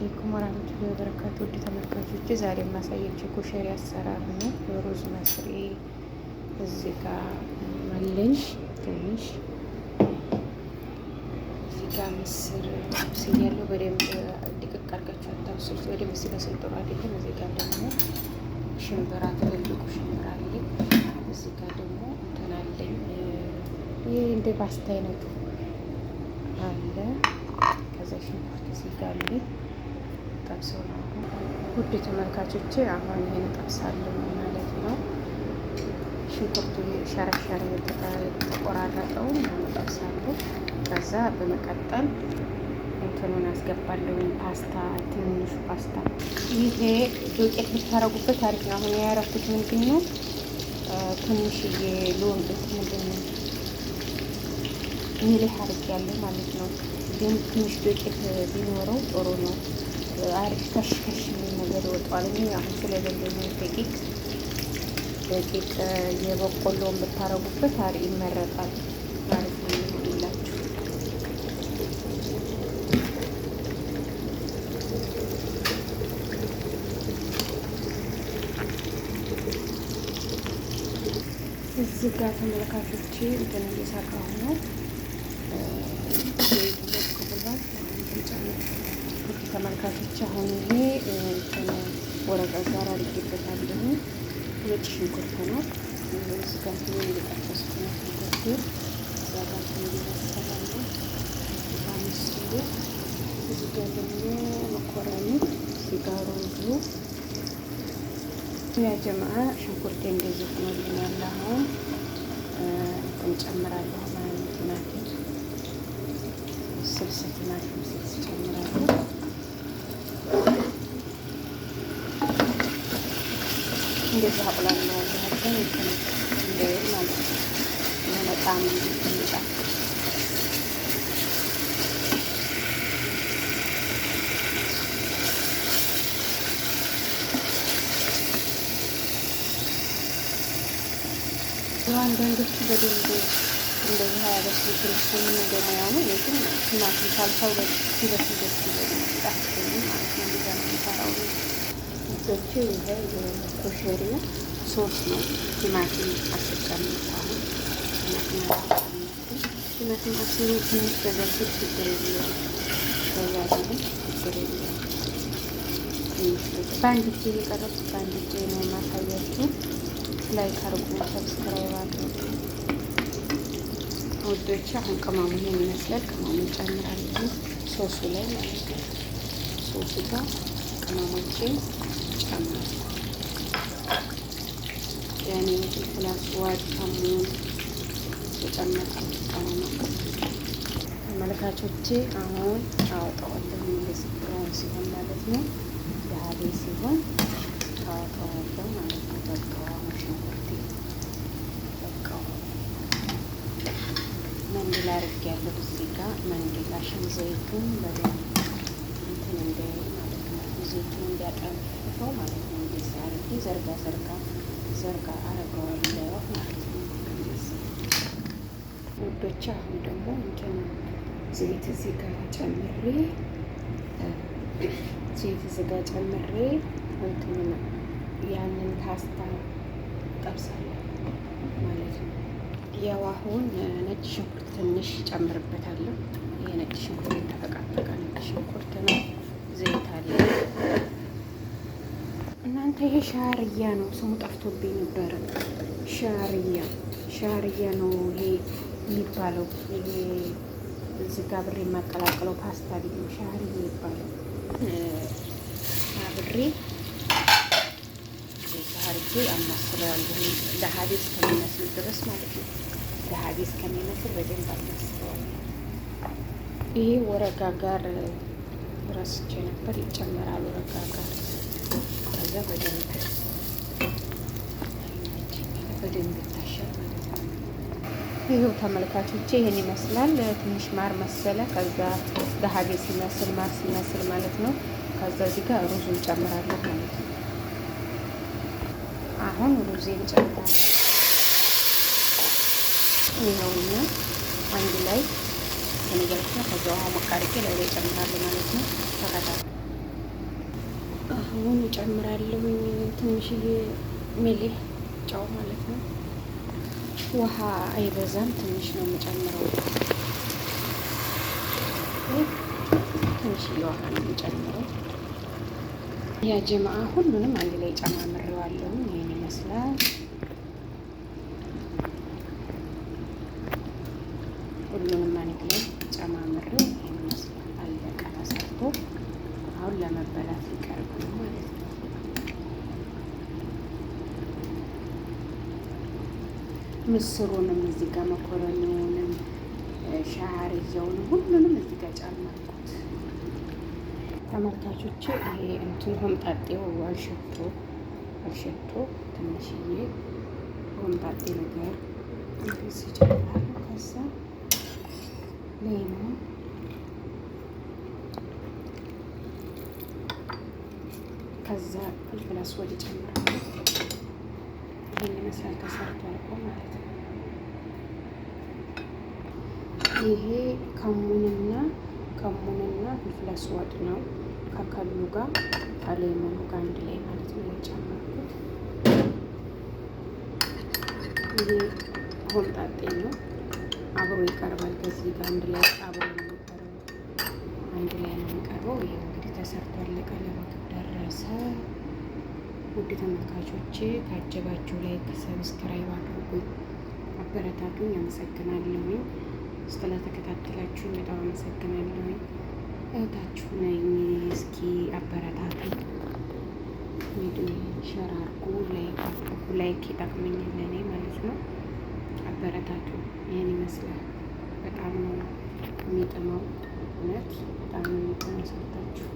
አለይኩም ወራህመቱላሂ ወበረካቱ። ውድ ተመልካቾች ዛሬ የማሳያችሁ ኮሸሪ አሰራር ነው። ሩዝ መስሪ እዚህ ጋር አለኝ ትንሽ እዚህ ጋር ምስር አብስያለሁ። በደንብ ድቅቅ አድርጋችሁ አታብስሉት፣ በደንብ ሲበስል ጥሩ አይደለም። እዚህ ጋር ደግሞ ሽምብራ ትልልቁ ሽምብራ አለኝ። እዚህ ጋር ደግሞ እንትን አለኝ፣ ይህ እንደ ፓስታ አይነቱ አለ። ከዛ ሽንኩርት እዚህ ጋር አለኝ። ጠብሰው ነው ውድ ተመልካቾቼ። አሁን ይሄን ጠብሳለሁ ማለት ነው። ሽንኩርቱ ሸረሸረ የተቆራረጠው ጠብሳለሁ። ከዛ በመቀጠል እንትኑን አስገባለሁ፣ ፓስታ፣ ትንሹ ፓስታ። ይሄ ዱቄት ብታረጉበት አሪፍ ነው። አሁን ያረኩት ምንድን ነው ትንሽዬ ሎሚ ምንድን ነው ሚልህ አድርጌያለሁ ማለት ነው። ግን ትንሽ ዱቄት ቢኖረው ጥሩ ነው። አሪፍ ከሽከሽ የሚል ነገር ይወጣዋል። እኔ አሁን ስለሌለኝ ደቂቅ የበቆሎውን ብታረጉበት አሪፍ ይመረጣል ማለት ነው የሚሆንላችሁ። እዚህ ጋር ተመልካቾቼ እንትን እየሰራሁ ነው። ተመልካቾች አሁን ይሄ ወረቀት ጋር አድርጌበታለሁ። ነጭ ሽንኩርት ነው። እዚህ ጋር እየጠበስኩ ነው። ሽንኩርቱ ዛራት እንዲመሰራለ በምስሉ። እዚህ ጋር ደግሞ መኮረኒ፣ እዚህ ጋር ሩዙ። ያ ጀማዓ ሽንኩርቴ እንደዚህ ሆኖልኛል። አሁን እንጨምራለሁ ማለት ነው። ቲማቲም ስልስ፣ ቲማቲም ስልስ ጨምራለሁ። እንደዚህ አቁላለሁ ያለን እንደ ማለት ነው። በጣም እንዲጣፍጥ አንዳንዶቹ በደንብ እንደዚህ አያበስሉትም። እሱን ደግሞ ያኑ ግን ቲማቲም ሳልሳው ሲበስል ደስ ይለኛል፣ ይጣፍጠኛል ማለት ነው። እንደዛ ነው የምሰራው። ውዶቼ ይሄ የኮሸሪው ሶስ ነው። ቲማቲም አስቀምጣለሁ። ቲማቲም አስሩ ትንሽ በዘብት ችግር የለውም። በዛ ደግሞ ችግር የለውም። በአንድ ጊዜ የቀረቡት በአንድ ጊዜ ነው የማሳያችሁ። ላይክ አድርጉ፣ ሰብስክራይብ አድርጉ ውዶቼ። አሁን ቅመሙ ይሄን ይመስላል። ቅመሙን ጨምራለሁ ሶሱ ላይ ማለት ነው። ሶሱ ጋር ቅመሞችን ጨምራለሁ። ያኔ ፍላስ ዋድ ከሙን የጨመርኩት ቅመሞች ተመልካቾቼ። አሁን አወጣዋለሁ እንደዚህ ብራውን ሲሆን ማለት ነው። ዳቤ ሲሆን አወጣዋለሁ ማለት ነው። በቃው ሽንኩርቴ በቃው መንዲል አድርጌያለሁ። እዚህ ጋር መንዲል አሸን ዘይቱን በደንብ እንትን እንደ ማለት ነው ዘይቱን እንዲያጠንፍፈው ማለት ነው። እንደዚህ አድርጌ ዘርጋ አረገዋለሁ ማለት ነው። ውዶች አሁን ደግሞ እንትን ዘይት እዚህ ጋር ጨምሬ እንትን ያንን ፓስታ ጠብሳለሁ ማለት ነው። ያው አሁን ነጭ ሽንኩርት ትንሽ ጨምርበታለሁ። ይሄ ነጭ ሽንኩርት የተፈቃቀቀ ነጭ ሽንኩርት ነው። ዘይት አለ እናንተ። ይሄ ሻርያ ነው፣ ስሙ ጠፍቶብኝ ነበረ። ሻርያ ነው ይሄ የሚባለው። ይሄ እዚህ ጋር ብሬ የማቀላቅለው ፓስታ ልዩ ሻርያ ይባላል። አብሬ አርጌ አማስለዋለሁ ለሀቤ እስከሚመስል ድረስ ማለት ነው። ለሀቤ እስከሚመስል በደንብ አማስለዋለሁ። ይሄ ወረጋ ጋር ረስቼ ነበር፣ ይጨመራል ወረጋ ጋር። ከዛ በደንብ ይታሻል ማለት ነው። ይሄው ተመልካቾቼ ይሄን ይመስላል። ትንሽ ማር መሰለ። ከዛ ለሀቤ ሲመስል ማር ሲመስል ማለት ነው። ከዛ እዚህ ጋር ሩዙን ጨምራለሁ ማለት ነው። አሁን ሩዜን ጨምራለሁ። ይኸውና አንድ ላይ ተነገርኩና ከዛ ውሃ ሞቅ አድርጌ ላይ ጨምራለሁ ማለት ነው። ተከታተሉ። አሁን እጨምራለሁ ትንሽዬ ሚሊህ ጨው ማለት ነው። ውሃ አይበዛም፣ ትንሽ ነው የምጨምረው። ትንሽዬ ውሃ ነው የምጨምረው። ያ ጀማአ ሁሉንም አንድ ላይ ጨማምሬዋለሁ። ይሄን ይመስላል። ሁሉንም አንድ ላይ ጨማምሬው ይሄን ይመስላል። አለቀ፣ ተሰርቶ አሁን ለመበላት ሊቀርብ ነው ማለት ነው። ምስሩንም እዚህ ጋር መኮረኒውንም ሻሃርያውንም ሁሉንም እዚህ ጋር ጨመርኩት። ተመልካቾቼ ይሄ እንትን ሆምጣጤው አልሸቶ ትንሽዬ ሆምጣጤ ነገር እንደዚህ ጨምራለሁ። ከዛ ሌሞን ከዛ ፍልፍል አስወድ ጨምራለሁ። ይህን ይመስላል ተሰርቶ አልቆ ማለት ነው። ይሄ ከሙንና ፍልፍል አስወድ ነው ከከሉ ጋር ከሌሞኑ ጋር አንድ ላይ ማለት ነው የጨመርኩት። ይሄ ሆምጣጤ ነው፣ አብሮ ይቀርባል ከዚህ ጋር አንድ ላይ አብሮ ነው የሚቀርበው፣ አንድ ላይ ነው የሚቀርበው። ይሄ እንግዲህ ተሰርቶ አለቀ፣ ለምግብ ደረሰ። ውድ ተመልካቾቼ ካጀባችሁ ላይክ ሰብስክራይብ አድርጉኝ፣ አበረታቱኝ። አመሰግናለሁኝ። ስለተከታተላችሁኝ በጣም አመሰግናለሁኝ። እህታችሁ ነኝ። እስኪ አበረታቱኝ። ቪዲዮ ሸር አድርጉ፣ ላይክ ይጠቅመኛል ለእኔ ማለት ነው። አበረታቱ። ይህን ይመስላል። በጣም ነው የሚጥመው፣ እውነት በጣም ነው የሚጥመው ሰርታችሁ